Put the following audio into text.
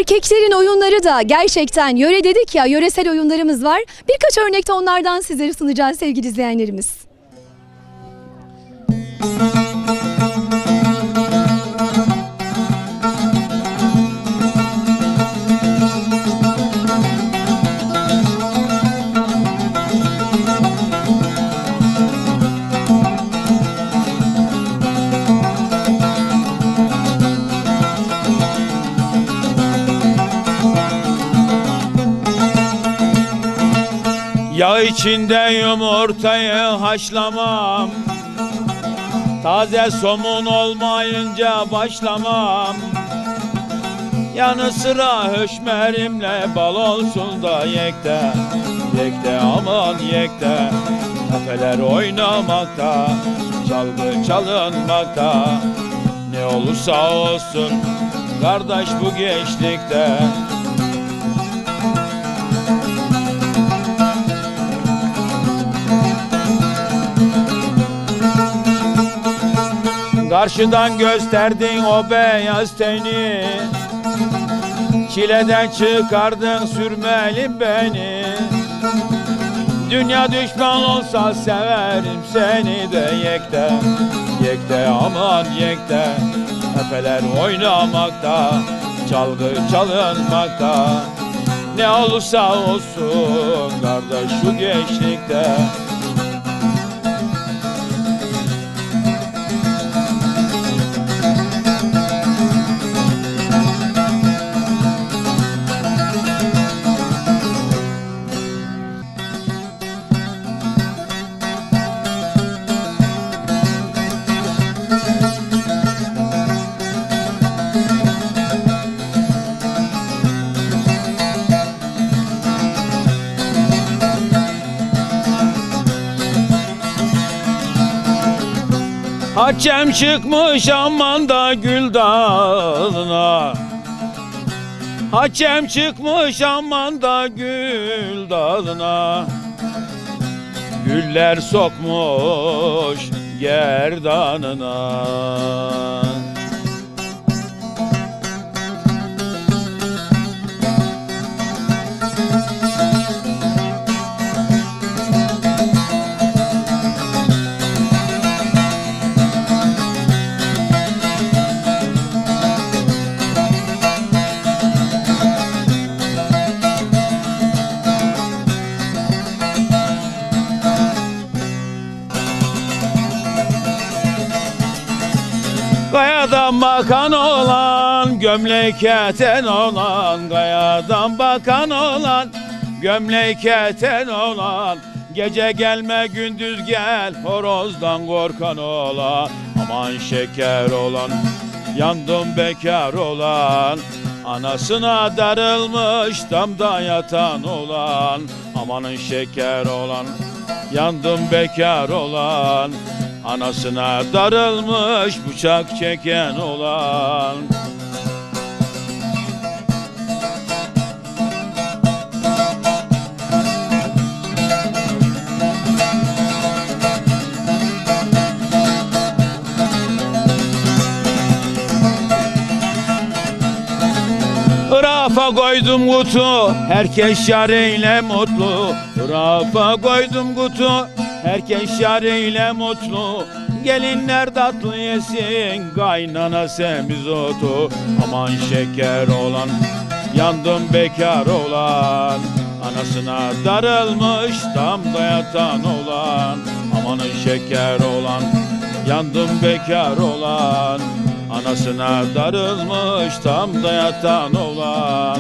Erkeklerin oyunları da gerçekten yöre dedik ya, yöresel oyunlarımız var. Birkaç örnekte onlardan sizlere sunacağız sevgili izleyenlerimiz. Yağ içinde yumurtayı haşlamam, taze somun olmayınca başlamam. Yanı sıra höşmerimle bal olsun da yekte, yekte aman yekte. Tepeler oynamakta, çalgı çalınmakta. Ne olursa olsun kardeş bu gençlikte. Karşıdan gösterdin o beyaz teni, çileden çıkardın sürmelim beni. Dünya düşman olsa severim seni de yekte, yekte aman yekte. Tepeler oynamakta, çalgı çalınmakta. Ne olursa olsun kardeş şu gençlikte. Haçem çıkmış aman da gül dalına, haçem çıkmış aman da gül dalına. Güller sokmuş gerdanına. Kayadan bakan olan, gömlek eten olan, kayadan bakan olan, gömlek eten olan. Gece gelme gündüz gel, horozdan korkan olan. Aman şeker olan, yandım bekar olan. Anasına darılmış damda yatan olan. Amanın şeker olan, yandım bekar olan. Anasına darılmış bıçak çeken olan. Rafa koydum kutu, herkes yarıyla mutlu. Rafa koydum kutu, herkes yarıyla mutlu. Gelinler tatlı yesin, kaynana semizotu. Aman şeker olan, yandım bekar olan. Anasına darılmış damda yatan olan. Amanın şeker olan, yandım bekar olan. Anasına darılmış damda yatan olan.